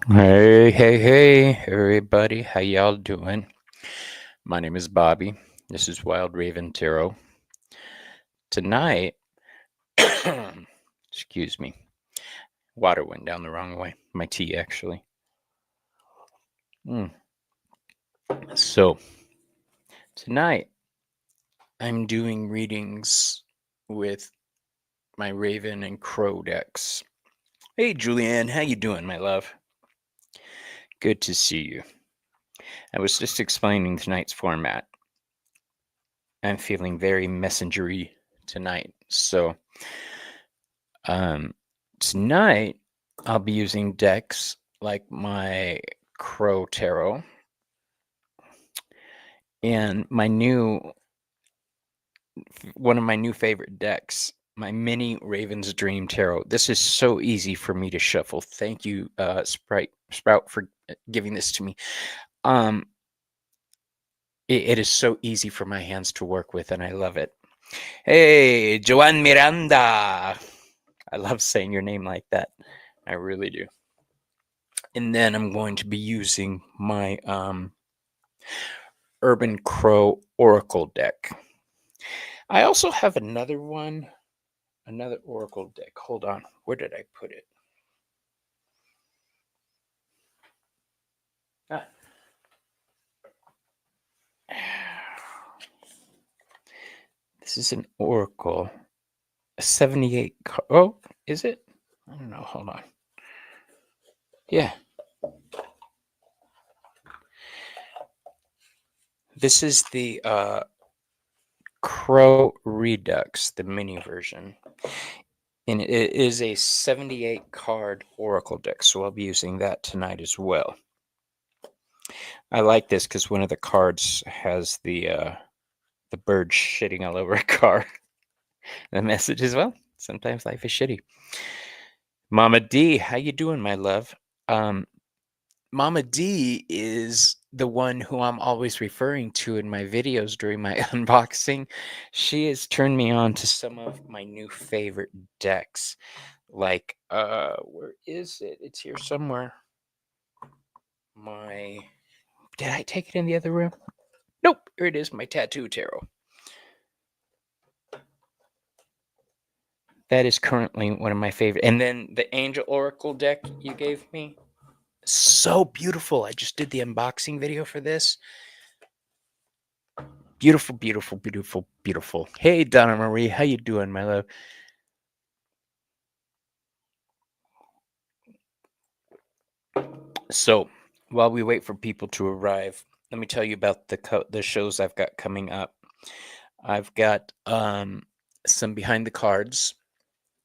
Hey, everybody. How y'all doing? My name is Bobby. This is Wild Raven Tarot. Tonight, excuse me, water went down the wrong way. My tea, actually. Mm. So, tonight, I'm doing readings with my Raven and Crow decks. Hey, Julianne, how you doing, my love? Good to see you. I was just explaining tonight's format. I'm feeling very messengery tonight, so Um, tonight I'll be using decks like my Crow Tarot and one of my new favorite decks, my Mini Raven's Dream Tarot. This is so easy for me to shuffle. Thank you, Sprout, for giving this to me. Um, it is so easy for my hands to work with, and I love it. Hey, Joan Miranda. I love saying your name like that. I really do. And then I'm going to be using my Urban Crow Oracle deck. I also have another one, another Oracle deck. Hold on, where did I put it? Ah. This is an Oracle, a 78 card. Oh, is it? I don't know. Hold on. Yeah. This is the Crow Redux, the mini version. And it is a 78 card Oracle deck, so I'll be using that tonight as well. I like this because one of the cards has the bird shitting all over a car. The message as well. Sometimes life is shitty. Mama D, how you doing, my love? Um, Mama D is the one who I'm always referring to in my videos during my unboxing. She has turned me on to some of my new favorite decks. Like, where is it? It's here somewhere. My, did I take it in the other room? Nope, here it is, my tattoo tarot. That is currently one of my favorite. And then the Angel Oracle deck you gave me, so beautiful. I just did the unboxing video for this. Beautiful, beautiful, beautiful, beautiful. Hey, Donna Marie, how you doing, my love? So, while we wait for people to arrive, let me tell you about the shows I've got coming up. I've got some behind the cards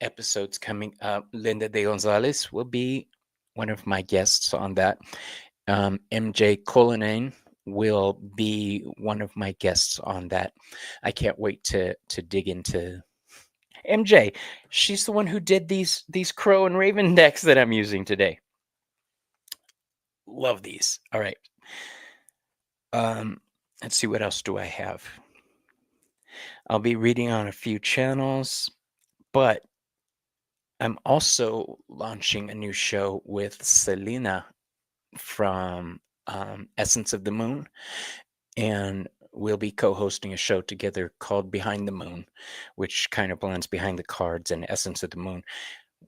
episodes coming up. Linda de Gonzalez will be one of my guests on that. MJ Colonane will be one of my guests on that. I can't wait to dig into MJ. She's the one who did these Crow and Raven decks that I'm using today. Love these. All right. Let's see, what else do I have? I'll be reading on a few channels, but I'm also launching a new show with Selena from Essence of the Moon, and we'll be co-hosting a show together called Behind the Moon, which kind of blends Behind the Cards and Essence of the Moon.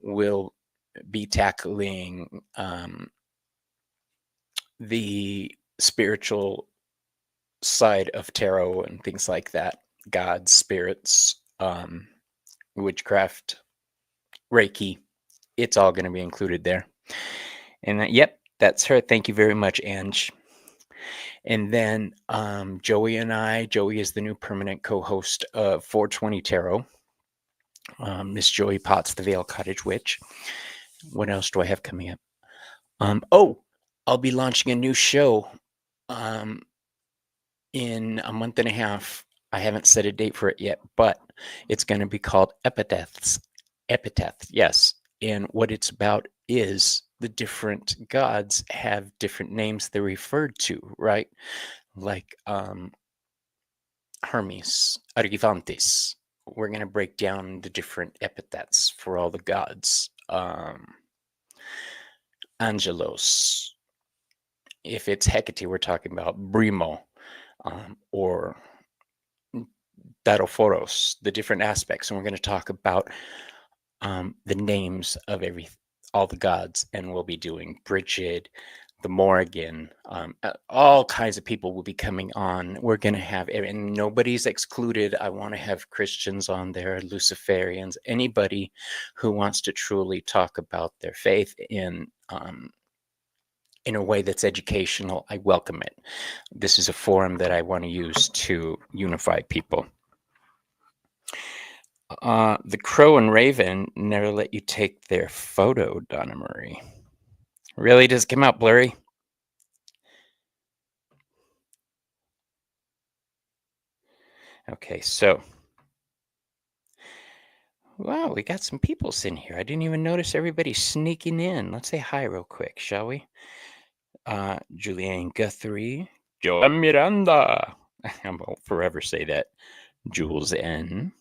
We'll be tackling the spiritual side of tarot and things like that, gods, spirits, witchcraft, Reiki. It's all going to be included there. And yep, that's her. Thank you very much, Ange. And then Joey is the new permanent co-host of 420 Tarot. Miss Joey Potts, the Vale Cottage Witch. What else do I have coming up? I'll be launching a new show in a month and a half. I haven't set a date for it yet, but it's going to be called Epitaphs. Epitaph, yes. And what it's about is the different gods have different names they're referred to, right? Like Hermes, Argivantes. We're going to break down the different epithets for all the gods. angelos. If it's Hecate, we're talking about Brimo, or Darophoros, the different aspects. And we're going to talk about the names of all the gods, and we'll be doing Bridget, the Morrigan, all kinds of people will be coming on. We're going to have, and nobody's excluded. I want to have Christians on there, Luciferians, anybody who wants to truly talk about their faith in a way that's educational. I welcome it. This is a forum that I want to use to unify people. The crow and raven never let you take their photo, Donna Marie. Really? Does it come out blurry? Okay, so. Wow, we got some people in here. I didn't even notice everybody sneaking in. Let's say hi real quick, shall we? Julianne Guthrie. Joan Miranda. I will forever say that. Jules N.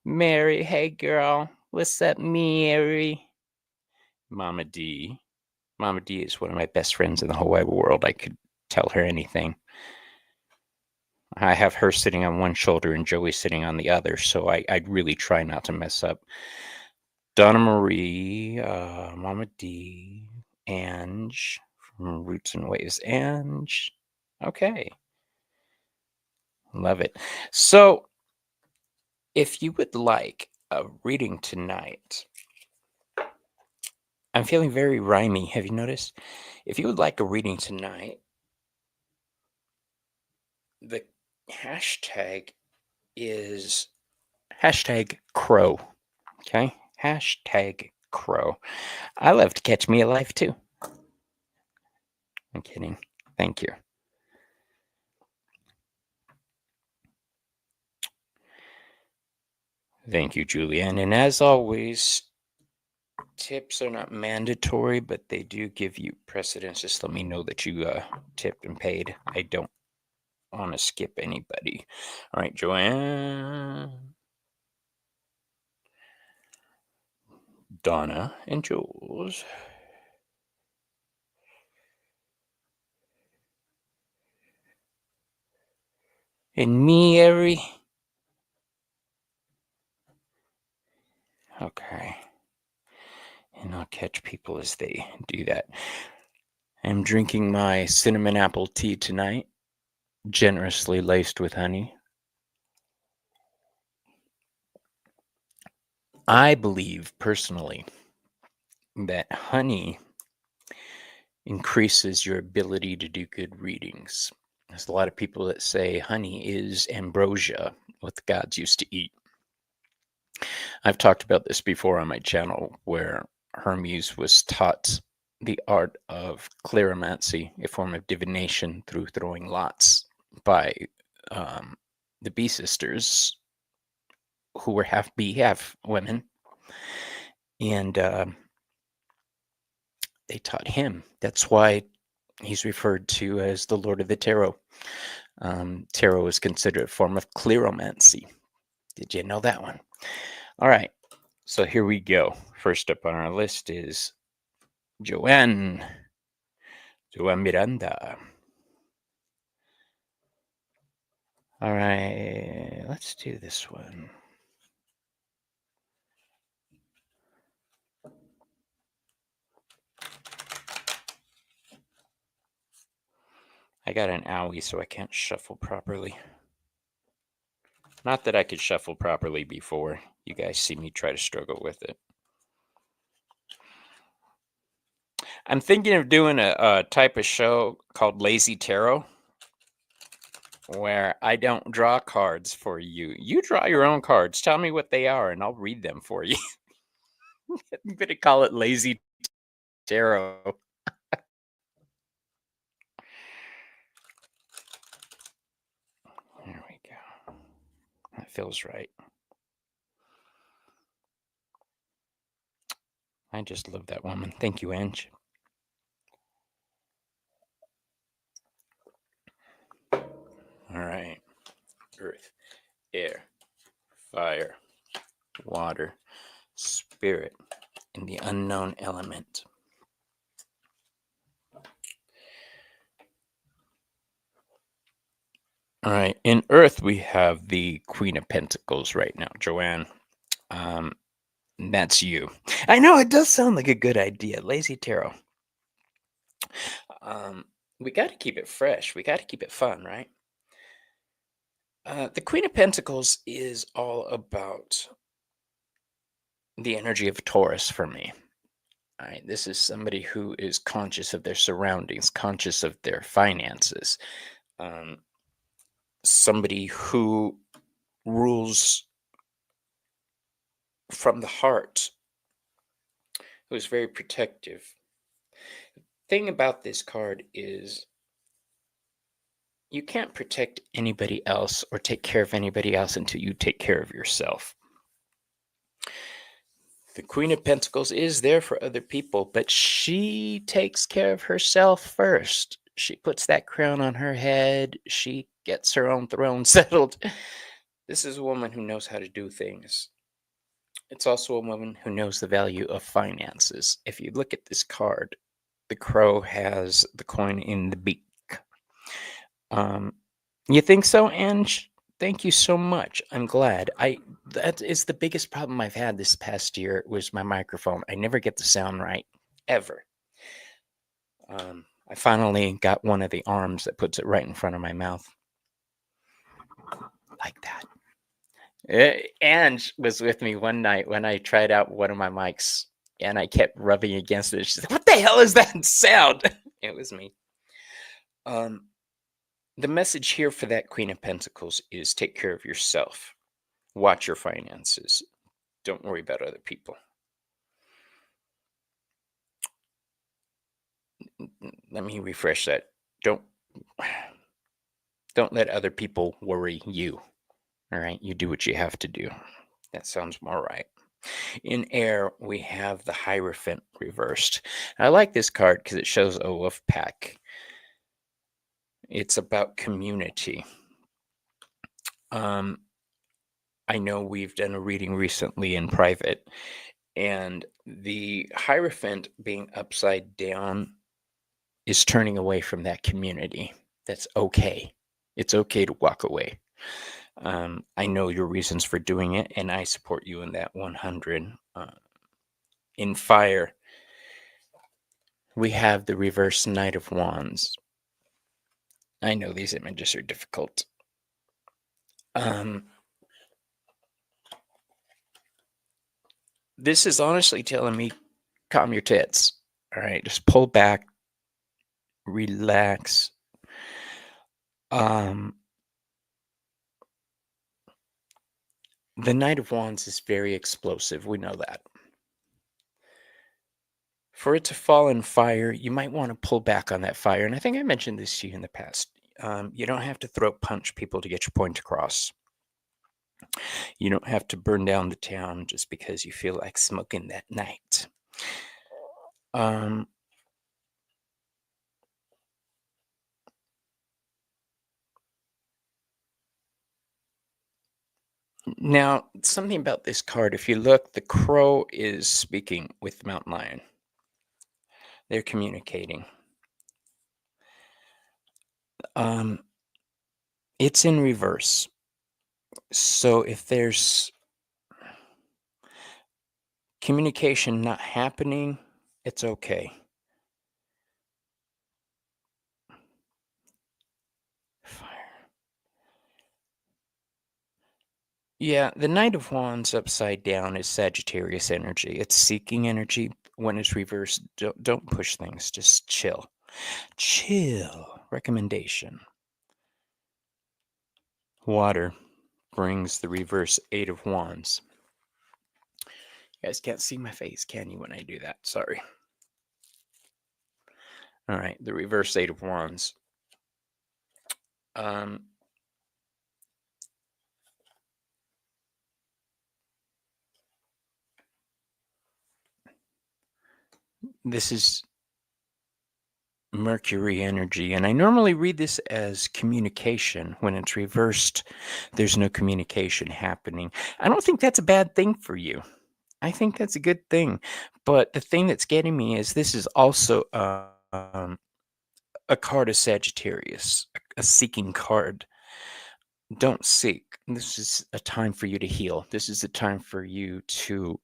Mary, hey girl. What's up, Mary? Mama D. Mama D is one of my best friends in the whole wide world. I could tell her anything. I have her sitting on one shoulder and Joey sitting on the other, so I really try not to mess up. Donna Marie, Mama D, Ange from Roots and Waves. Ange. Okay. Love it. So, if you would like a reading tonight, I'm feeling very rhymey. Have you noticed? If you would like a reading tonight, the hashtag is hashtag crow. Okay? Hashtag crow. I love to catch me alive too. I'm kidding. Thank you. Thank you, Julianne. And as always, tips are not mandatory, but they do give you precedence. Just let me know that you tipped and paid. I don't want to skip anybody. All right, Joanne, Donna, and Jules. And me, Ari. Okay. And I'll catch people as they do that. I'm drinking my cinnamon apple tea tonight, generously laced with honey. I believe personally that honey increases your ability to do good readings. There's a lot of people that say honey is ambrosia, what the gods used to eat. I've talked about this before on my channel, where Hermes was taught the art of cleromancy, a form of divination through throwing lots, by the bee sisters, who were half bee, half women. And they taught him. That's why he's referred to as the Lord of the Tarot. Tarot is considered a form of cleromancy. Did you know that one? All right. So here we go. First up on our list is Joanne Miranda. All right. Let's do this one. I got an owie, so I can't shuffle properly. Not that I could shuffle properly before. You guys see me try to struggle with it. I'm thinking of doing a type of show called Lazy Tarot, where I don't draw cards for you. You draw your own cards. Tell me what they are, and I'll read them for you. I'm going to call it Lazy Tarot. There we go. That feels right. I just love that woman. Thank you, Ange. All right. Earth, air, fire, water, spirit, and the unknown element. All right. In Earth, we have the Queen of Pentacles right now, Joanne. Um, that's you. I know it does sound like a good idea. Lazy Tarot. Um, we got to keep it fresh. We got to keep it fun, right? The Queen of Pentacles is all about the energy of Taurus for me. All right, this is somebody who is conscious of their surroundings, conscious of their finances, um, somebody who rules from the heart, who is very protective. Thing about this card is you can't protect anybody else or take care of anybody else until you take care of yourself. The Queen of Pentacles is there for other people, but she takes care of herself first. She puts that crown on her head. She gets her own throne settled. This is a woman who knows how to do things. It's also a woman who knows the value of finances. If you look at this card, the crow has the coin in the beak. Um, you think so, Ange? Thank you so much. I'm glad. That is the biggest problem I've had this past year was my microphone. I never get the sound right, ever. I finally got one of the arms that puts it right in front of my mouth. Like that. Ange was with me one night when I tried out one of my mics and I kept rubbing against it. She's like, "What the hell is that sound?" It was me. The message here for that Queen of Pentacles is take care of yourself. Watch your finances. Don't worry about other people. Let me refresh that. Don't let other people worry you. All right, you do what you have to do. That sounds more right. In air, we have the Hierophant reversed. I like this card because it shows a wolf pack. It's about community. I know we've done a reading recently in private, and the Hierophant being upside down is turning away from that community. That's okay. It's okay to walk away. I know your reasons for doing it, and I support you in that 100. In fire, we have the reverse Knight of Wands. I know these images are difficult. This is honestly telling me, calm your tits. All right, just pull back, relax. The Knight of Wands is very explosive. We know that. For it to fall in fire, you might want to pull back on that fire. And I think I mentioned this to you in the past. You don't have to throat punch people to get your point across. You don't have to burn down the town just because you feel like smoking that night. Now, something about this card, if you look, the crow is speaking with the mountain lion. They're communicating. It's in reverse. So if there's communication not happening, it's okay. Fire. Yeah, the Knight of Wands upside down is Sagittarius energy. It's seeking energy. When it's reversed, don't push things. Just chill. Chill. Recommendation. Water brings the reverse Eight of Wands. You guys can't see my face, can you, when I do that? Sorry. All right, the reverse Eight of Wands. This is Mercury energy, and I normally read this as communication. When it's reversed, there's no communication happening. I don't think that's a bad thing for you. I think that's a good thing. But the thing that's getting me is this is also a card of Sagittarius, a seeking card. Don't seek. This is a time for you to heal. This is a time for you to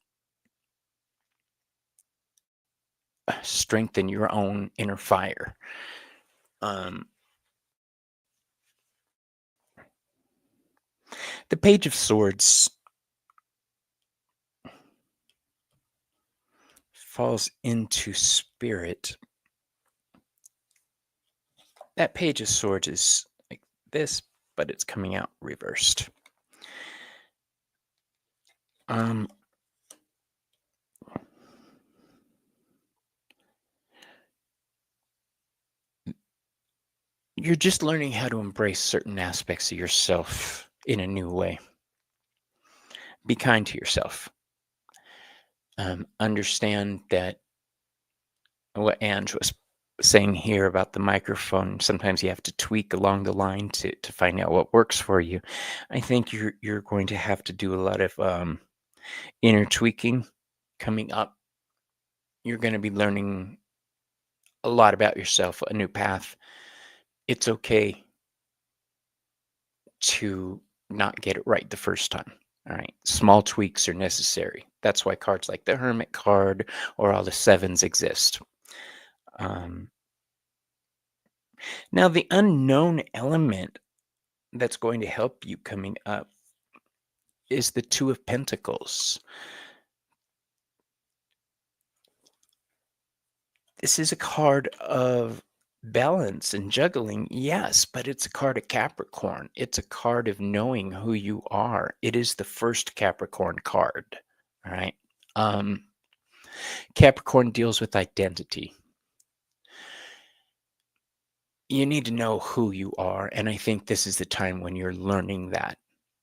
strengthen your own inner fire. Um, the Page of Swords falls into spirit. That Page of Swords is like this, but it's coming out reversed. You're just learning how to embrace certain aspects of yourself in a new way. Be kind to yourself. Understand that what Ange was saying here about the microphone, sometimes you have to tweak along the line to find out what works for you. I think you're going to have to do a lot of inner tweaking coming up. You're going to be learning a lot about yourself, a new path. It's okay to not get it right the first time. All right. Small tweaks are necessary. That's why cards like the Hermit card or all the sevens exist. Now, the unknown element that's going to help you coming up is the Two of Pentacles. This is a card of balance and juggling, yes, but it's a card of Capricorn. It's a card of knowing who you are. It is the first Capricorn card, all right? Capricorn deals with identity. You need to know who you are, and I think this is the time when you're learning that.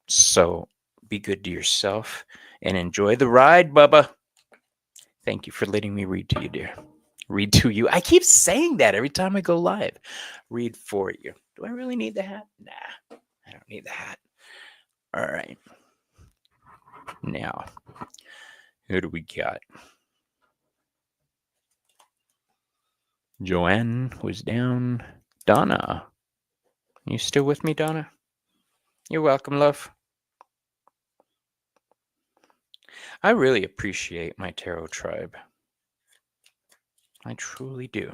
So be good to yourself and enjoy the ride, Bubba. Thank you for letting me read to you, dear. Read to you. I keep saying that every time I go live. Read for you. Do I really need the hat? Nah, I don't need the hat. All right. Now, who do we got? Joanne was down. Donna. You still with me, Donna? You're welcome, love. I really appreciate my tarot tribe. I truly do.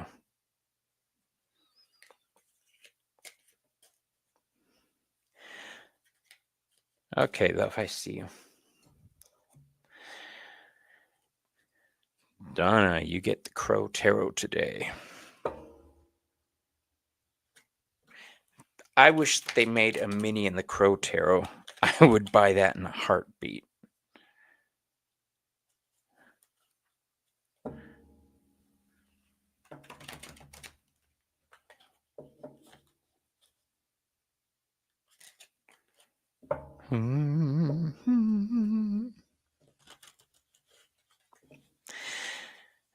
Okay, love, I see you. Donna, you get the Crow Tarot today. I wish they made a mini in the Crow Tarot. I would buy that in a heartbeat.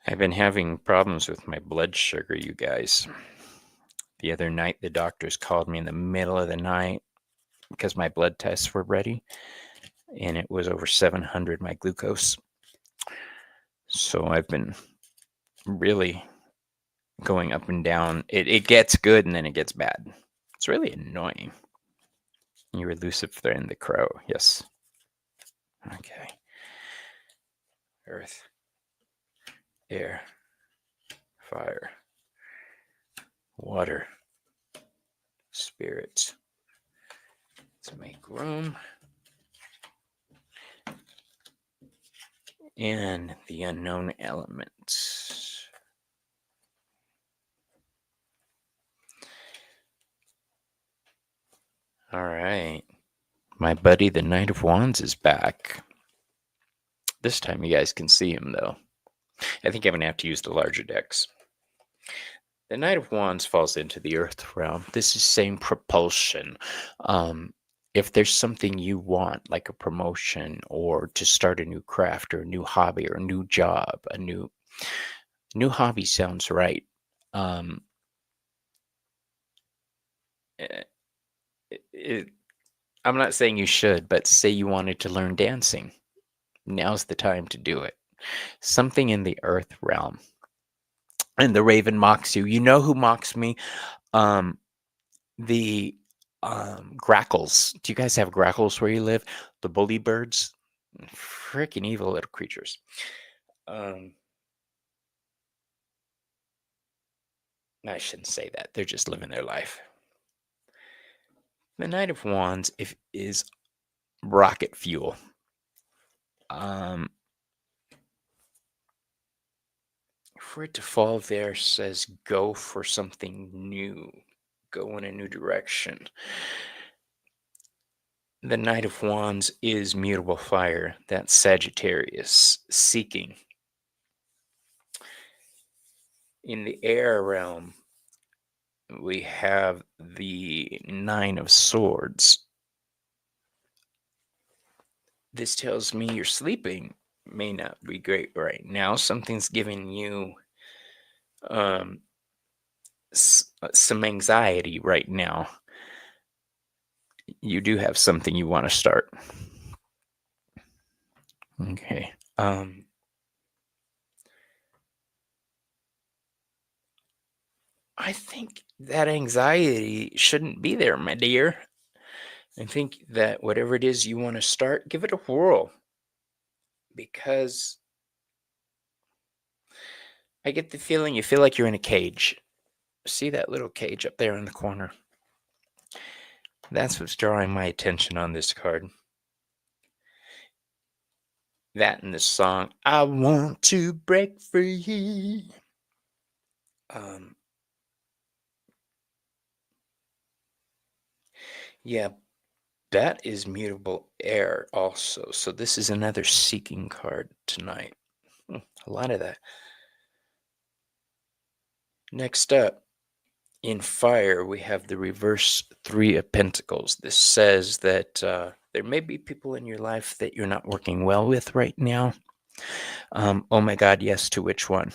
I've been having problems with my blood sugar, you guys. The other night, the doctors called me in the middle of the night because my blood tests were ready, and it was over 700, my glucose. So I've been really going up and down. It gets good, and then it gets bad. It's really annoying. You're Lucifer and the Crow, yes. Okay. Earth, air, fire, water, spirit. Let's make room. And the unknown element. All right. My buddy, the Knight of Wands, is back. This time you guys can see him, though. I think I'm going to have to use the larger decks. The Knight of Wands falls into the Earth realm. This is saying propulsion. If there's something you want, like a promotion or to start a new craft or a new hobby or a new job, a new hobby sounds right. I'm not saying you should, but say you wanted to learn dancing. Now's the time to do it. Something in the Earth realm. And the Raven mocks you. You know who mocks me? The Grackles. Do you guys have grackles where you live? The bully birds? Freaking evil little creatures. Um, I shouldn't say that. They're just living their life. The Knight of Wands is rocket fuel. For it to fall there says go for something new. Go in a new direction. The Knight of Wands is mutable fire. That's Sagittarius, seeking. In the air realm, we have the Nine of Swords. This tells me your sleeping may not be great right now. Something's giving you some anxiety right now. You do have something you want to start. Okay. I think that anxiety shouldn't be there, my dear. I think that whatever it is you want to start, give it a whirl. Because I get the feeling you feel like you're in a cage. See that little cage up there in the corner? That's what's drawing my attention on this card. That and the song, I want to break free. Yeah, that is mutable air also. So this is another seeking card tonight. A lot of that. Next up, in fire, we have the reverse Three of Pentacles. This says that there may be people in your life that you're not working well with right now. Oh my God, yes, to which one?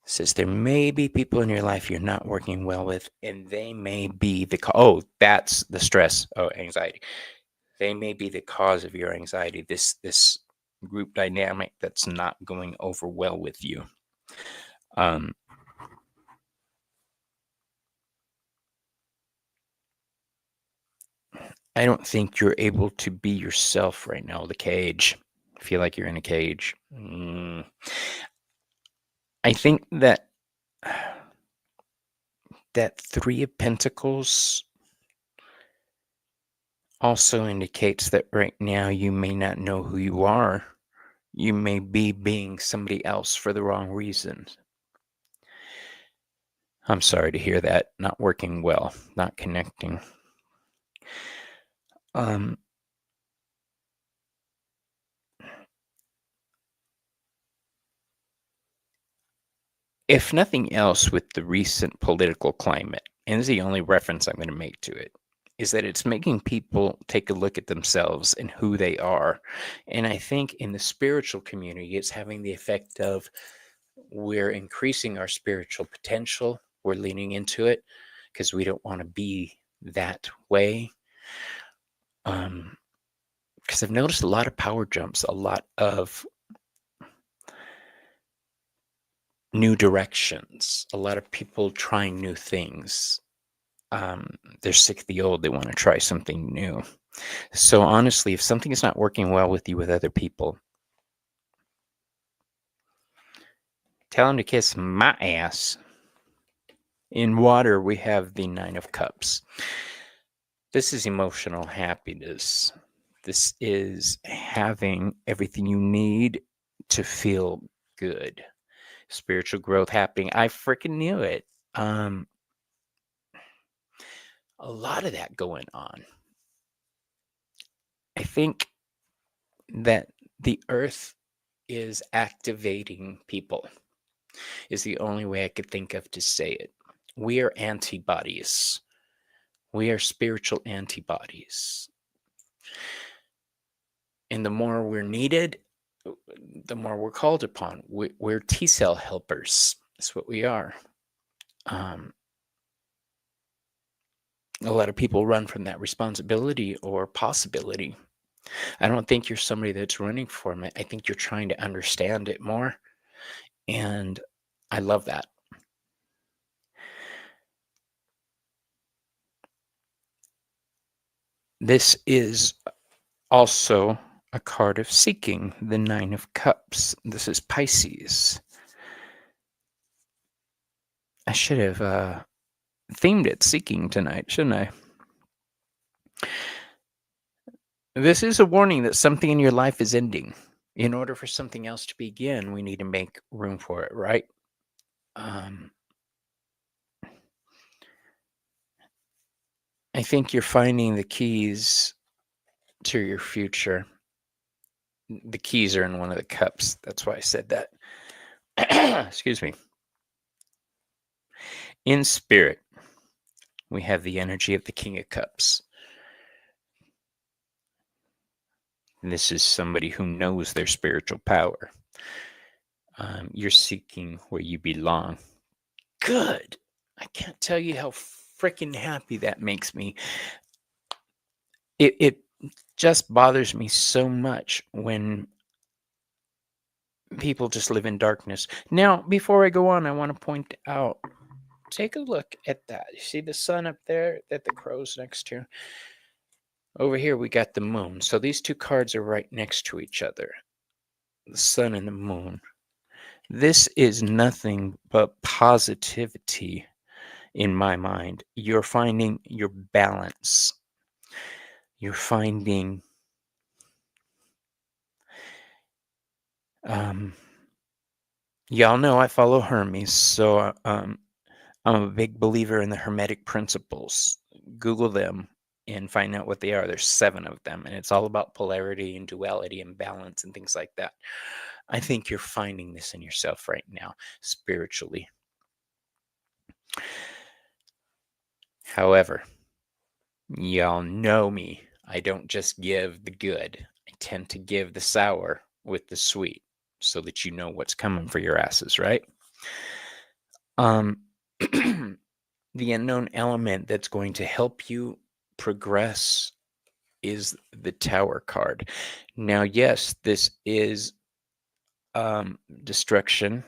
Says there may be people in your life you're not working well with, and they may be that's the stress. Oh, anxiety. They may be the cause of your anxiety. This group dynamic that's not going over well with you. I don't think you're able to be yourself right now. The cage. Feel like you're in a cage. I think that Three of Pentacles also indicates that right now you may not know who you are. You may be being somebody else for the wrong reasons. I'm sorry to hear that. Not working well, not connecting. If nothing else, with the recent political climate, and this is the only reference I'm going to make to it, is that it's making people take a look at themselves and who they are. And I think in the spiritual community, it's having the effect of we're increasing our spiritual potential. We're leaning into it because we don't want to be that way. Because I've noticed a lot of power jumps, a lot of new directions, a lot of people trying new things. They're sick of the old. They want to try something new. So honestly, if something is not working well with you with other people, tell them to kiss my ass. In water, we have the Nine of Cups. This is emotional happiness. This is having everything you need to feel good. Spiritual growth happening. I freaking knew it. A lot of that going on. I think that the earth is activating people, is the only way I could think of to say it. We are antibodies. We are spiritual antibodies. And the more we're needed, the more we're called upon. We're T-cell helpers. That's what we are. A lot of people run from that responsibility or possibility. I don't think you're somebody that's running from it. I think you're trying to understand it more. And I love that. This is also a card of seeking, the Nine of Cups. This is Pisces. I should have themed it seeking tonight, shouldn't I? This is a warning that something in your life is ending. In order for something else to begin, we need to make room for it, right? I think you're finding the keys to your future. The keys are in one of the cups. That's why I said that. Excuse me. In spirit, we have the energy of the King of Cups. This is somebody who knows their spiritual power. You're seeking where you belong. Good. I can't tell you how freaking happy that makes me. It just bothers me so much when people just live in darkness. Now, before I go on, I want to point out, take a look at that. You see the sun up there that the crow's next to? Over here, we got the moon. So these two cards are right next to each other. The sun and the moon. This is nothing but positivity in my mind. You're finding your balance. You're finding y'all know I follow Hermes, so I'm a big believer in the Hermetic principles. Google them and find out what they are. There's 7 of them, and it's all about polarity and duality and balance and things like that. I think you're finding this in yourself right now, spiritually. However, y'all know me. I don't just give the good. I tend to give the sour with the sweet so that you know what's coming for your asses, right? The unknown element that's going to help you progress is the Tower card. Now, yes, this is destruction,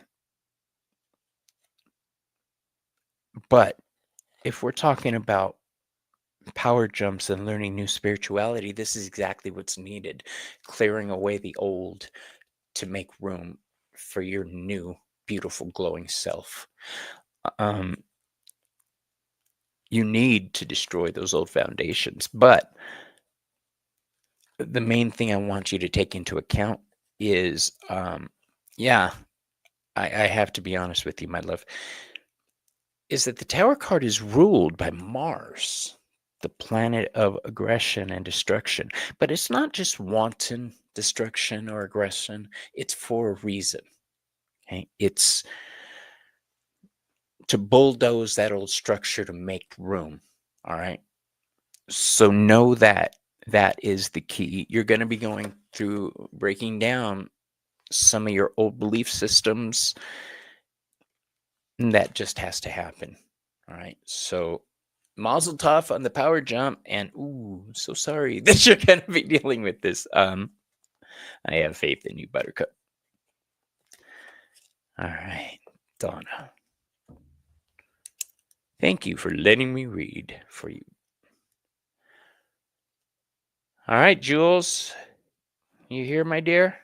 but if we're talking about power jumps and learning new spirituality, this is exactly what's needed. Clearing away the old to make room for your new, beautiful, glowing self. You need to destroy those old foundations, but the main thing I want you to take into account is, yeah, I have to be honest with you, my love, is that the Tower card is ruled by Mars, the planet of aggression and destruction. But it's not just wanton destruction or aggression, it's for a reason. Okay? It's to bulldoze that old structure to make room. All right. So know that that is the key. You're going to be going through breaking down some of your old belief systems. And that just has to happen. All right. So mazel tov on the power jump. And ooh, so sorry that you're going to be dealing with this. I have faith in you, Buttercup. All right, Donna. Thank you for letting me read for you. All right, Jules. You here, my dear?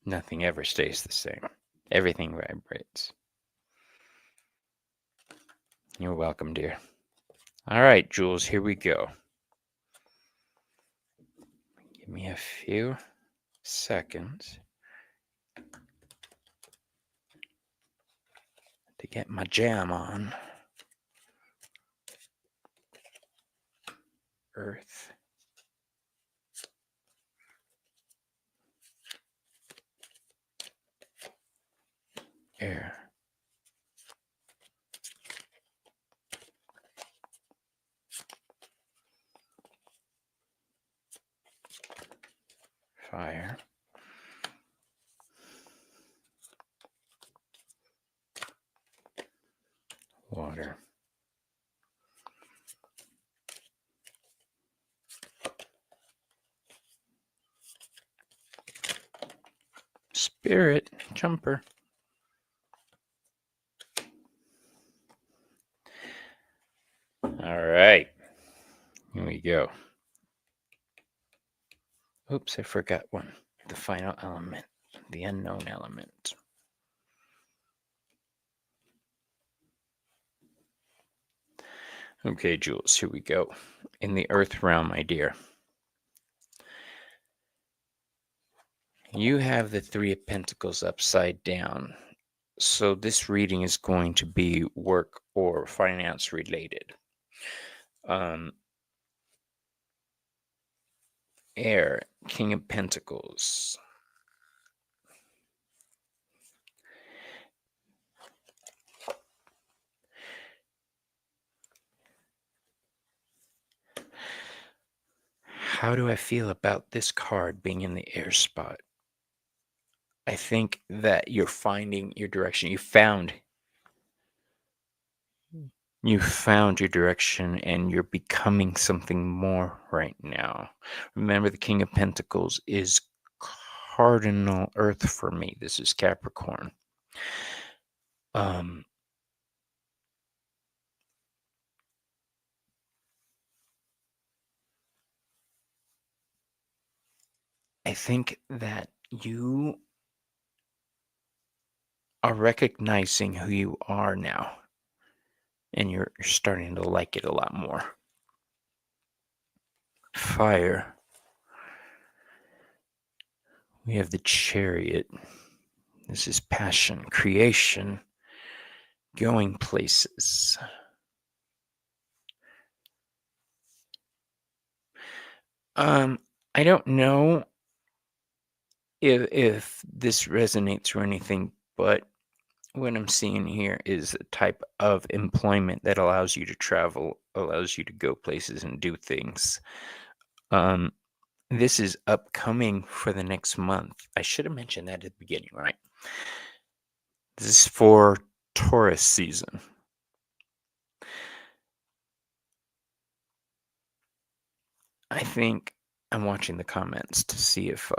Nothing ever stays the same. Everything vibrates. You're welcome, dear. All right, Jules, here we go. Give me a few seconds to get my jam on. Earth. Air. Fire. Water. Spirit jumper. All right. Here we go. Oops, I forgot one. The final element, the unknown element. Okay, Jules, here we go. In the earth realm, my dear, you have the Three of Pentacles upside down. So this reading is going to be work or finance related. Air, King of Pentacles. How do I feel about this card being in the air spot? I think that you're finding your direction. You found your direction and you're becoming something more right now. Remember, the King of Pentacles is cardinal earth for me. This is Capricorn. I think that you are recognizing who you are now, and you're starting to like it a lot more. Fire. We have the Chariot. This is passion, creation, going places. I don't know if this resonates or anything, but what I'm seeing here is a type of employment that allows you to travel, allows you to go places and do things. This is upcoming for the next month. I should have mentioned that at the beginning, right? This is for Taurus season. I think I'm watching the comments to see if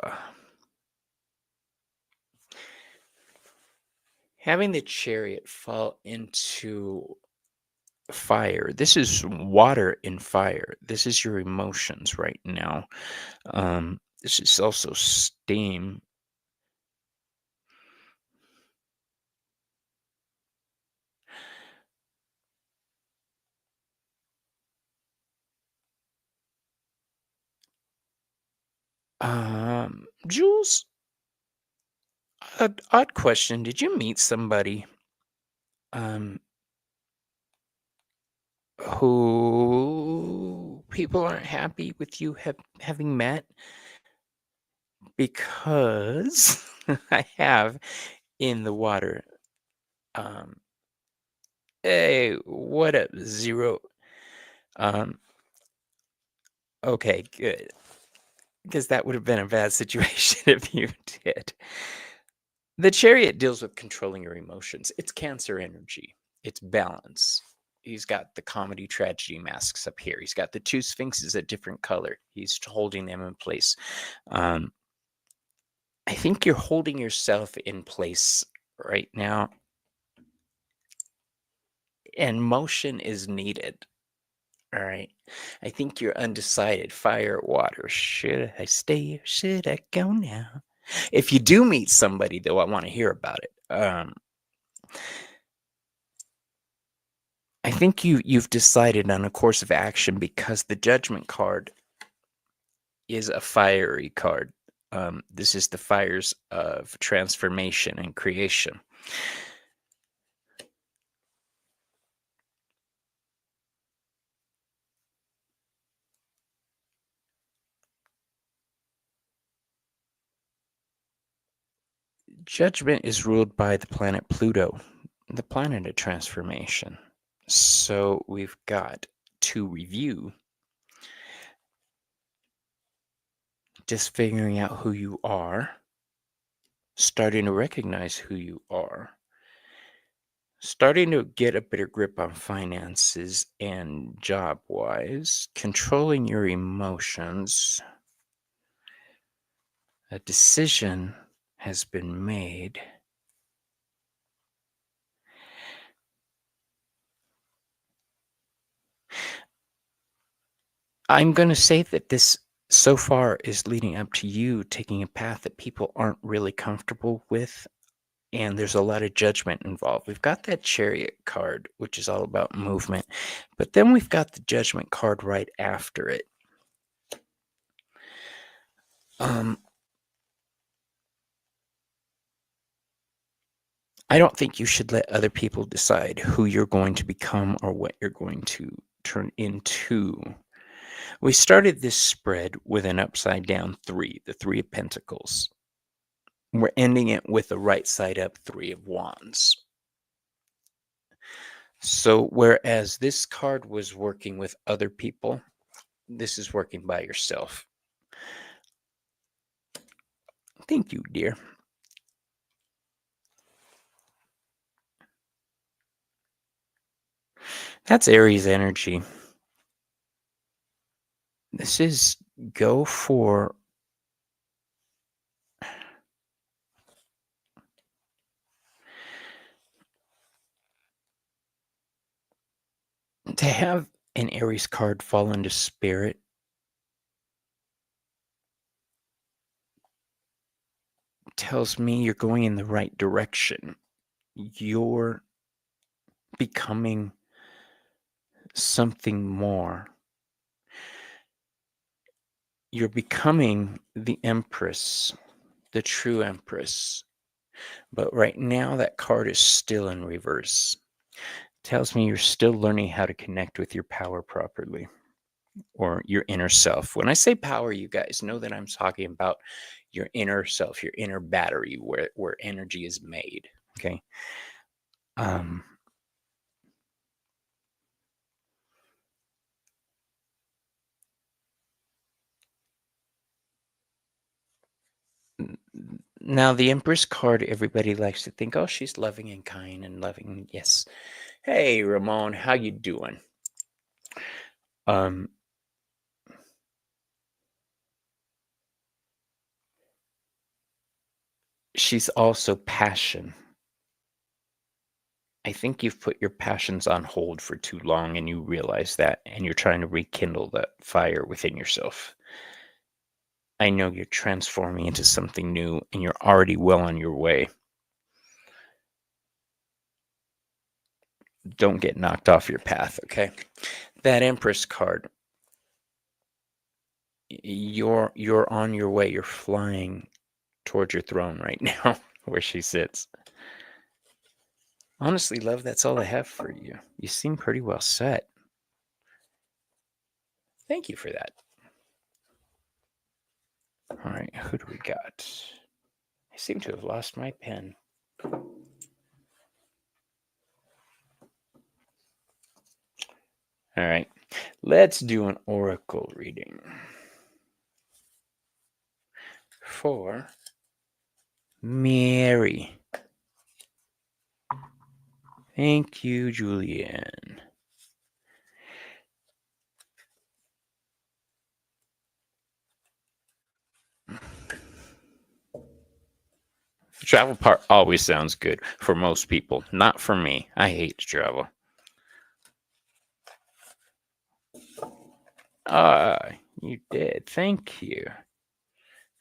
having the Chariot fall into fire. This is water in fire. This is your emotions right now. This is also steam. Jules, odd question. Did you meet somebody who people aren't happy with you having met? Because I have in the water. Hey, what up, Zero? Okay, good. Because that would have been a bad situation if you did. The Chariot deals with controlling your emotions. It's Cancer energy. It's balance. He's got the comedy tragedy masks up here. He's got the two sphinxes a different color. He's holding them in place. I think you're holding yourself in place right now, and motion is needed. All right. I think you're undecided. Fire, water. Should I stay or should I go now? If you do meet somebody, though, I want to hear about it. I think you've decided on a course of action because the Judgment card is a fiery card. This is the fires of transformation and creation. Judgment is ruled by the planet Pluto, the planet of transformation. So we've got to review just figuring out who you are, starting to recognize who you are, starting to get a better grip on finances and job-wise, controlling your emotions, a decision has been made. I'm going to say that this so far is leading up to you taking a path that people aren't really comfortable with, and there's a lot of judgment involved. We've got that Chariot card, which is all about movement, but then we've got the Judgment card right after it. I don't think you should let other people decide who you're going to become or what you're going to turn into. We started this spread with an upside down 3, the 3 of Pentacles. We're ending it with a right side up 3 of Wands. So whereas this card was working with other people, this is working by yourself. Thank you, dear. That's Aries energy. This is go for to have an Aries card fall into spirit tells me you're going in the right direction. You're becoming something more. You're becoming the Empress, the true Empress. But right now, that card is still in reverse. Tells me you're still learning how to connect with your power properly, or your inner self. When I say power, you guys know that I'm talking about your inner self, your inner battery, where energy is made. Okay. Now, the Empress card, everybody likes to think, oh, she's loving and kind and loving. Yes. Hey, Ramon, how you doing? She's also passion. I think you've put your passions on hold for too long and you realize that, and you're trying to rekindle that fire within yourself. I know you're transforming into something new and you're already well on your way. Don't get knocked off your path, okay? That Empress card, you're on your way. You're flying towards your throne right now where she sits. Honestly, love, that's all I have for you. You seem pretty well set. Thank you for that. All right, who do we got? I seem to have lost my pen. All right, let's do an oracle reading for Mary. Thank you, Julianne. The travel part always sounds good for most people. Not for me. I hate to travel. You did. Thank you.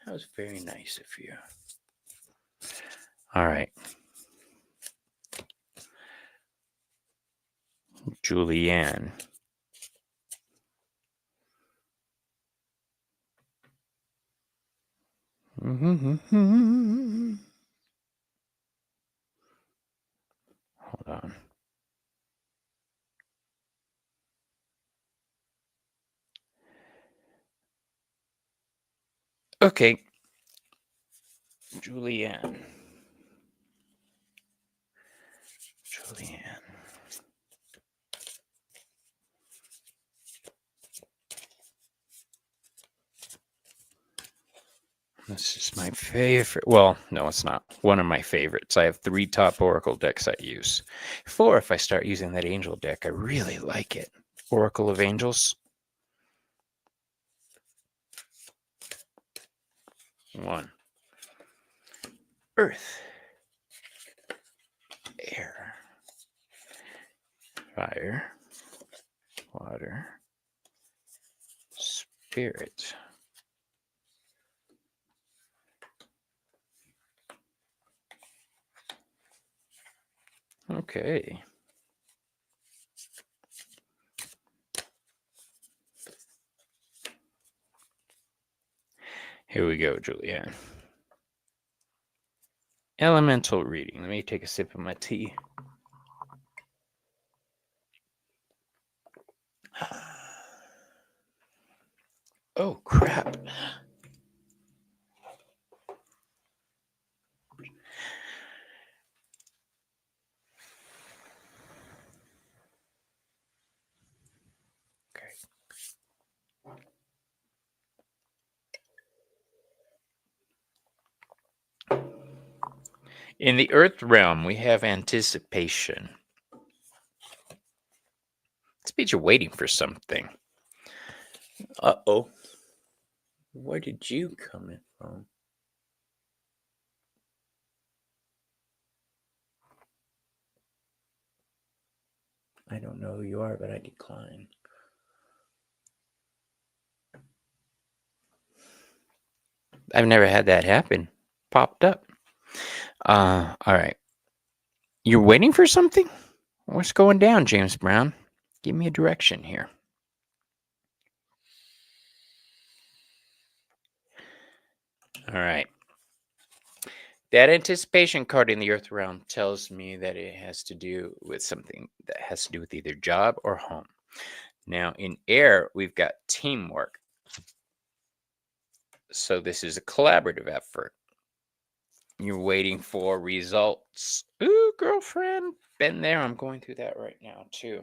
That was very nice of you. All right. Julianne. Hold on. Okay. Julianne. This is my favorite. Well, no, it's not. One of my favorites. I have 3 top Oracle decks I use. 4 if I start using that Angel deck. I really like it. Oracle of Angels. 1. earth, air, fire, water, spirit. Okay. Here we go, Julianne. Elemental reading. Let me take a sip of my tea. Oh, crap. In the earth realm, we have anticipation. This means you're waiting for something. Uh-oh. Where did you come in from? I don't know who you are, but I decline. I've never had that happen. Popped up. All right. You're waiting for something? What's going down, James Brown? Give me a direction here. All right. That anticipation card in the earth realm tells me that it has to do with something that has to do with either job or home. Now, in air, we've got teamwork. So this is a collaborative effort. You're waiting for results. Ooh, girlfriend. Been there. I'm going through that right now, too.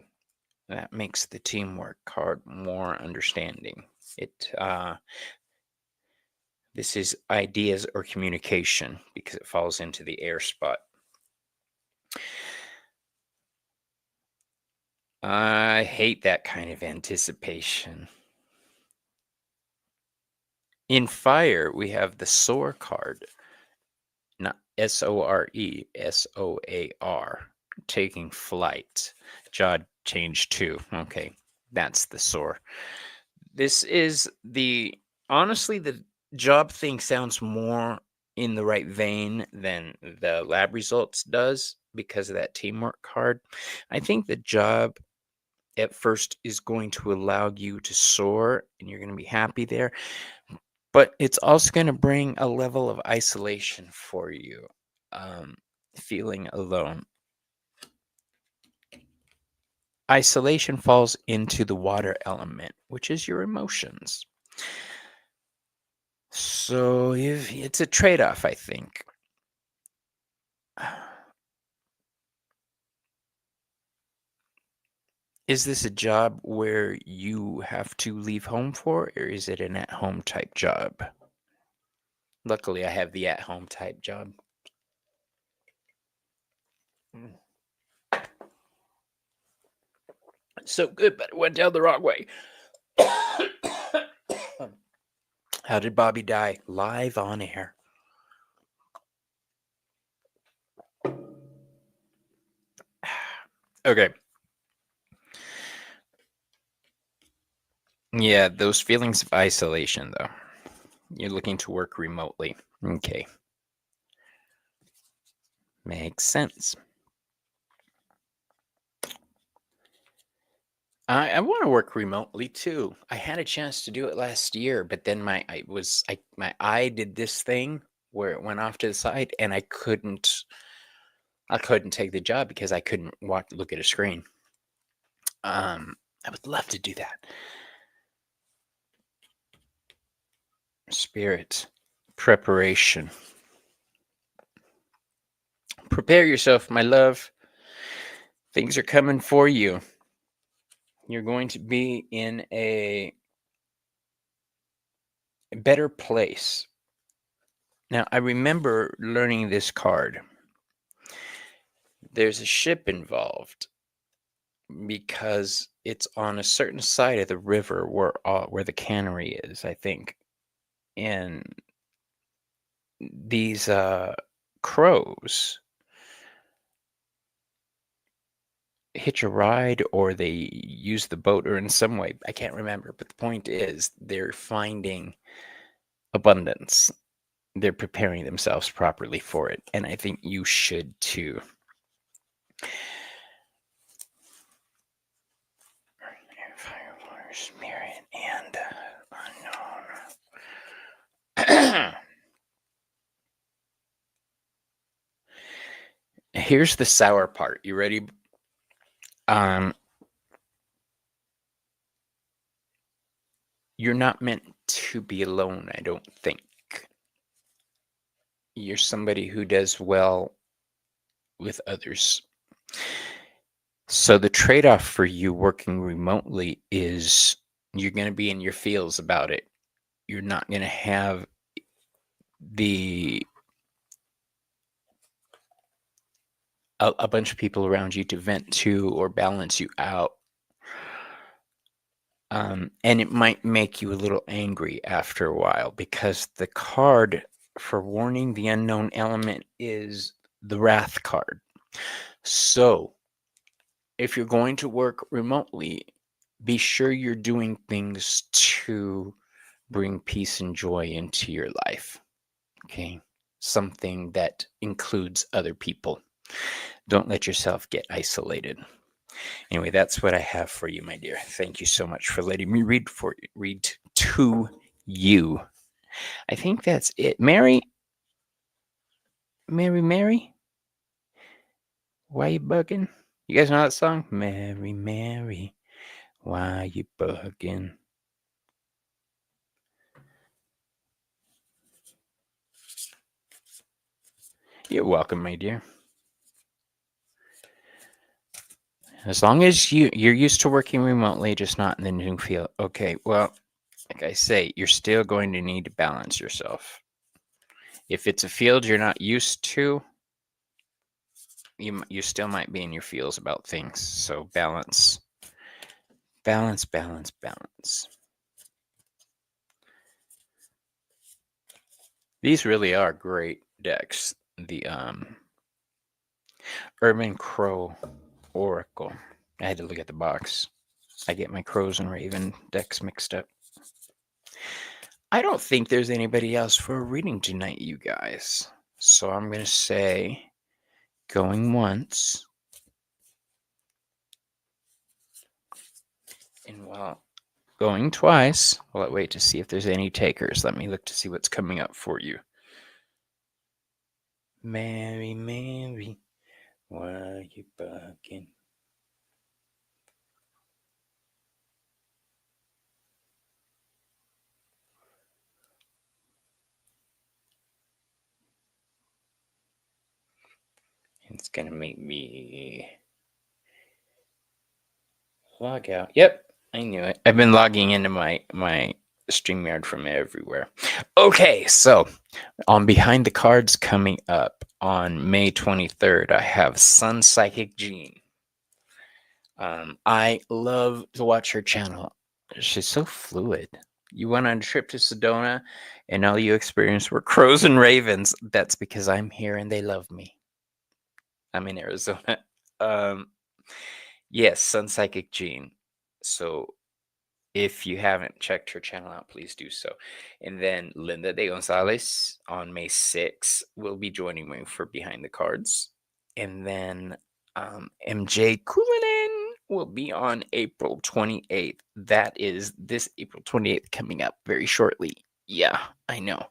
That makes the teamwork card more understanding. This is ideas or communication because it falls into the air spot. I hate that kind of anticipation. In fire, we have the soar card. Not S-O-R-E, S-O-A-R. Taking flight. Job change 2. Okay, that's the soar. This is honestly, the job thing sounds more in the right vein than the lab results does because of that teamwork card. I think the job at first is going to allow you to soar and you're going to be happy there, but it's also going to bring a level of isolation for you, feeling alone. Isolation falls into the water element, which is your emotions. So it's a trade-off, I think. Is this a job where you have to leave home for, or is it an at-home type job? Luckily, I have the at-home type job. So good, but it went down the wrong way. How did Bobby die? Live on air. Okay. Yeah, those feelings of isolation, though. You're looking to work remotely. Okay. Makes sense. I want to work remotely too. I had a chance to do it last year, but then my eye did this thing where it went off to the side, and I couldn't take the job because I couldn't look at a screen. I would love to do that. Spirit, preparation. Prepare yourself, my love. Things are coming for you. You're going to be in a better place. Now, I remember learning this card. There's a ship involved because it's on a certain side of the river where the cannery is, I think. And these crows hitch a ride or they use the boat or in some way. I can't remember, but the point is they're finding abundance. They're preparing themselves properly for it, and I think you should too. Fire, water, spirit, and unknown. Here's the sour part. You ready? You're not meant to be alone, I don't think. You're somebody who does well with others. So the trade-off for you working remotely is you're going to be in your feels about it. You're not going to have a bunch of people around you to vent to or balance you out. And it might make you a little angry after a while because the card for warning the unknown element is the Wrath card. So if you're going to work remotely, be sure you're doing things to bring peace and joy into your life. Okay? Something that includes other people. Don't let yourself get isolated. Anyway, that's what I have for you, my dear. Thank you so much for letting me read to you. I think that's it. Mary, why you bugging? You guys know that song? Mary, why you bugging? You're welcome, my dear. As long as you're used to working remotely, just not in the new field. Okay, well, like I say, you're still going to need to balance yourself. If it's a field you're not used to, you still might be in your feels about things. So balance. These really are great decks. The Urban Crow Oracle. I had to look at the box. I get my Crows and Raven decks mixed up. I don't think there's anybody else for a reading tonight, you guys. So I'm going to say going once. And while going twice, I'll wait to see if there's any takers. Let me look to see what's coming up for you. Mary, why are you bugging? It's going to make me log out. Yep, I knew it. I've been logging into my StreamYard from everywhere. Okay, so on Behind the Cards coming up on May 23rd, I have Sun Psychic Jean. I love to watch her channel. She's so fluid. You went on a trip to Sedona and all you experienced were crows and ravens. That's because I'm here and they love me. I'm in Arizona. Yes, Sun Psychic Jean. So if you haven't checked her channel out, please do so. And then Linda de Gonzalez on May 6th will be joining me for Behind the Cards. And then MJ Kulinen will be on April 28th. That is this April 28th coming up very shortly. Yeah, I know.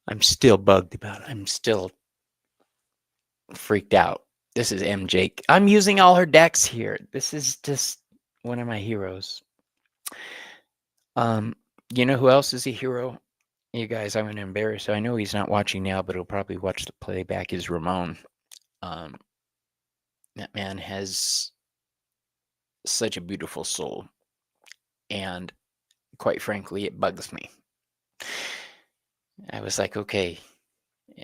I'm still bugged about it. I'm still freaked out. This is MJ. I'm using all her decks here. This is just one of my heroes. You know who else is a hero? You guys, I'm gonna embarrass. I know he's not watching now, but he'll probably watch the playback. Is Ramon? That man has such a beautiful soul, and quite frankly, it bugs me. I was like, okay,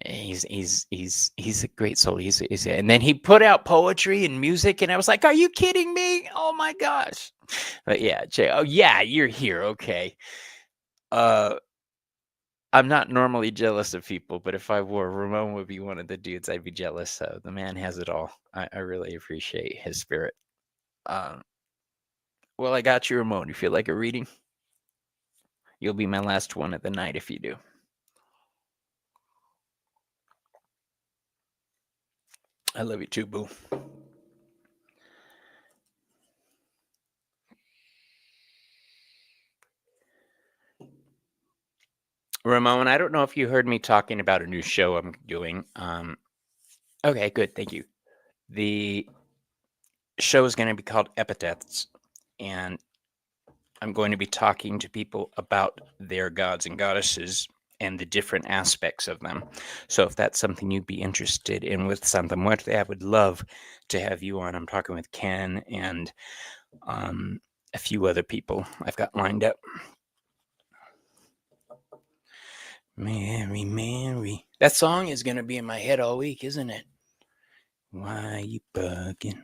he's a great soul. And then he put out poetry and music, and I was like, are you kidding me? Oh my gosh! But yeah, Jay. Oh yeah, you're here. Okay. I'm not normally jealous of people, but if I were, Ramon would be one of the dudes I'd be jealous of. The man has it all. I really appreciate his spirit. Um, well, I got you, Ramon. You feel like a reading? You'll be my last one of the night if you do. I love you too, boo. Ramon, I don't know if you heard me talking about a new show I'm doing. Okay, good. Thank you. The show is going to be called Epithets, and I'm going to be talking to people about their gods and goddesses and the different aspects of them. So if that's something you'd be interested in with Santa Muerte, I would love to have you on. I'm talking with Ken and a few other people I've got lined up. Mary, Mary. That song is going to be in my head all week, isn't it? Why you bugging?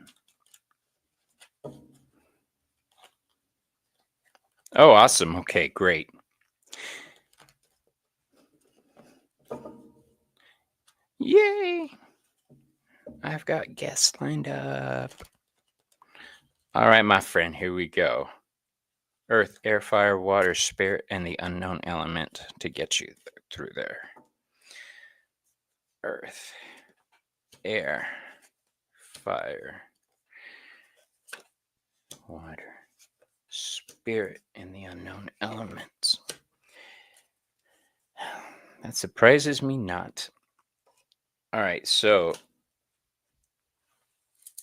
Oh, awesome. Okay, great. Yay! I've got guests lined up. All right, my friend, here we go. Earth, air, fire, water, spirit, and the unknown element to get you through there. Earth, air, fire, water, spirit, and the unknown elements. That surprises me not. All right, so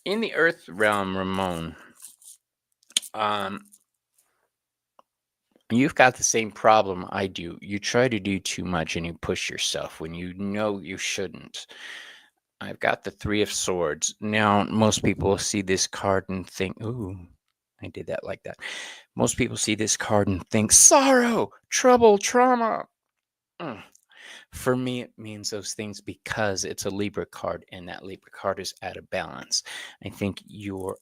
in the earth realm, Ramon, you've got the same problem I do. You try to do too much and you push yourself when you know you shouldn't. I've got the Three of Swords. Now, most people see this card and think, ooh, I did that like that. Most people see this card and think sorrow, trouble, trauma. For me, it means those things because it's a Libra card, and that Libra card is out of balance. I think you're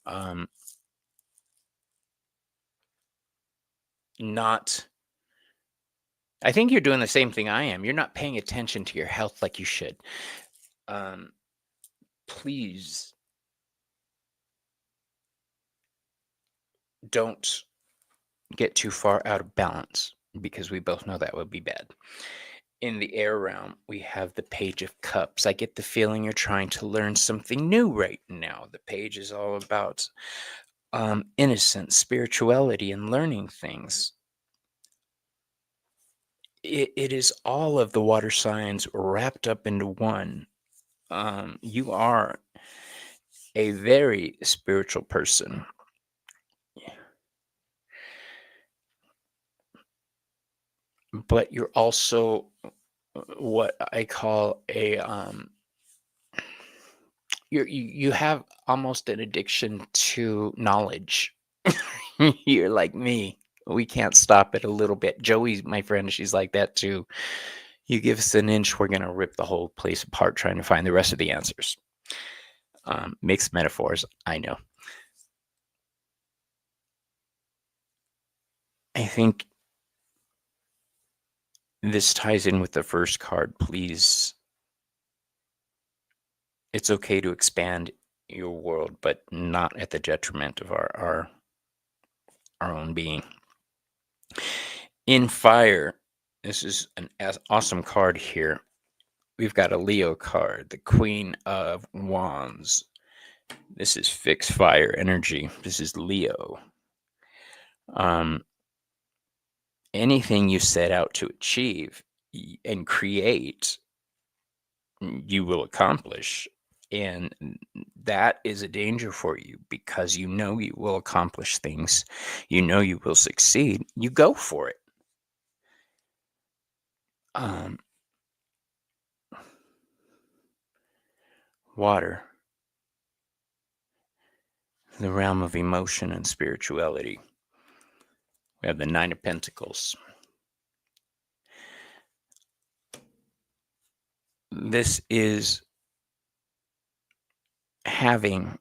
not. I think you're doing the same thing I am. You're not paying attention to your health like you should. Please don't get too far out of balance because we both know that would be bad. In the air realm, we have the Page of Cups. I get the feeling you're trying to learn something new right now. The page is all about innocence, spirituality, and learning things. It is all of the water signs wrapped up into one. You are a very spiritual person, but you're also what I call a you have almost an addiction to knowledge. You're like me. We can't stop it a little bit. Joey's my friend. She's like that too. You give us an inch, we're gonna rip the whole place apart trying to find the rest of the answers. Mixed metaphors, I know. I think this ties in with the first card. Please, it's okay to expand your world, but not at the detriment of our own being. In fire, this is an awesome card here. We've got a Leo card, the Queen of Wands. This is fixed fire energy. This is Leo. Anything you set out to achieve and create, you will accomplish. And that is a danger for you because you know you will accomplish things. You know you will succeed. You go for it. Water, the realm of emotion and spirituality. We have the Nine of Pentacles. This is having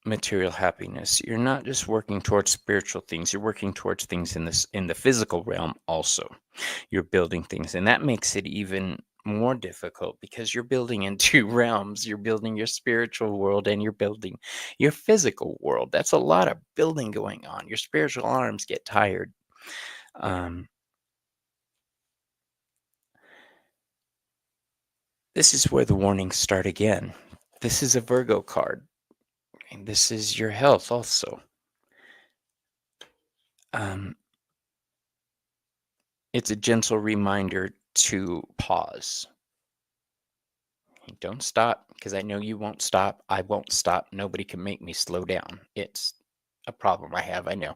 material happiness. You're not just working towards spiritual things, you're working towards things in the physical realm also. You're building things, and that makes it even more difficult because you're building in two realms. You're building your spiritual world and you're building your physical world. That's a lot of building going on. Your spiritual arms get tired. This is where the warnings start again. This is a Virgo card, and this is your health also. It's a gentle reminder to pause. Don't stop, because I know you won't stop. I won't stop. Nobody can make me slow down. It's a problem I have, I know.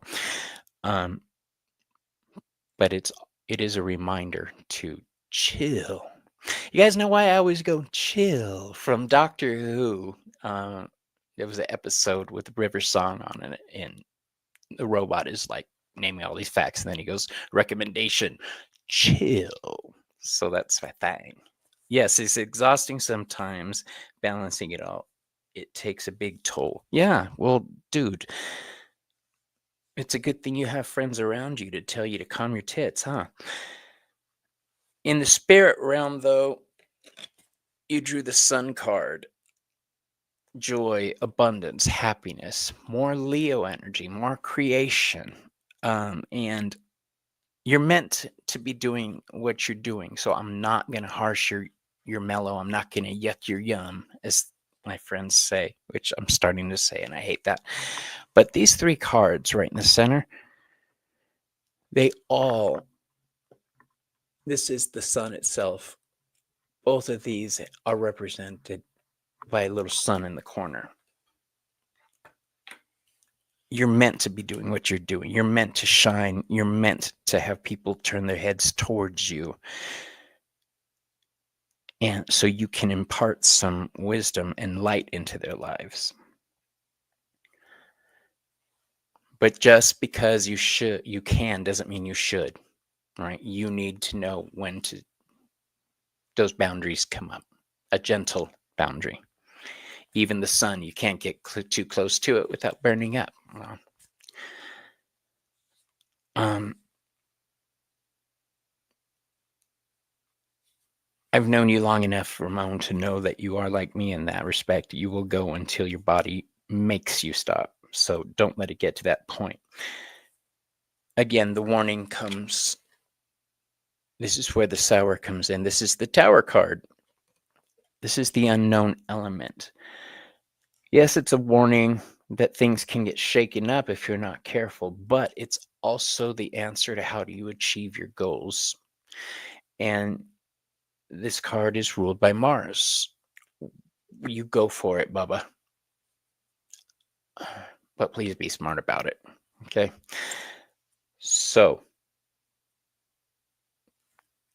But it is a reminder to chill. You guys know why I always go chill from Doctor Who? There was an episode with River Song on it, and the robot is like naming all these facts, and then he goes, recommendation, chill. So that's my thing. Yes, it's exhausting sometimes balancing it all. It takes a big toll. Yeah, well, dude, it's a good thing you have friends around you to tell you to calm your tits, huh? In the spirit realm, though, you drew the Sun card. Joy, abundance, happiness, more Leo energy, more creation. And you're meant to be doing what you're doing. So I'm not going to harsh your mellow. I'm not going to yuck your yum, as my friends say, which I'm starting to say, and I hate that. But these three cards right in the center, this is the sun itself. Both of these are represented by a little sun in the corner. You're meant to be doing what you're doing. You're meant to shine. You're meant to have people turn their heads towards you. And so you can impart some wisdom and light into their lives. But just because you can doesn't mean you should, right? You need to know when those boundaries come up. A gentle boundary. Even the sun, you can't get too close to it without burning up. Well, I've known you long enough, Ramon, to know that you are like me in that respect. You will go until your body makes you stop. So don't let it get to that point. Again, the warning comes. This is where the sour comes in. This is the Tower card. This is the unknown element. Yes, it's a warning that things can get shaken up if you're not careful, but it's also the answer to how do you achieve your goals. And this card is ruled by Mars. You go for it, Bubba. But please be smart about it. Okay. So,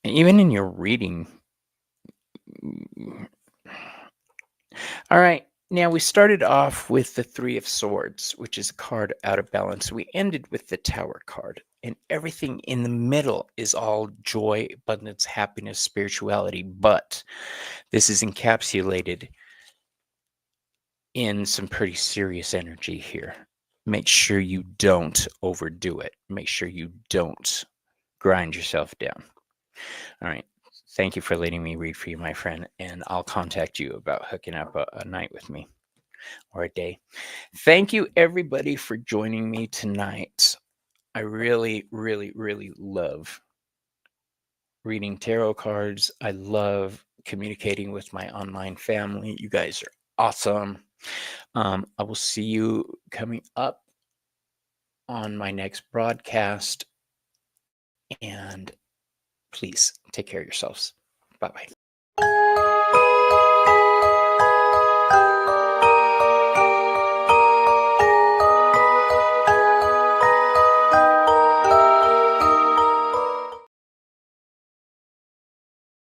even in your reading, all right. Now, we started off with the Three of Swords, which is a card out of balance. We ended with the Tower card, and everything in the middle is all joy, abundance, happiness, spirituality. But this is encapsulated in some pretty serious energy here. Make sure you don't overdo it. Make sure you don't grind yourself down. All right. Thank you for letting me read for you, my friend, and I'll contact you about hooking up a night with me or a day. Thank you, everybody, for joining me tonight. I really, really, really love reading tarot cards. I love communicating with my online family. You guys are awesome. I will see you coming up on my next broadcast. And please take care of yourselves. Bye-bye.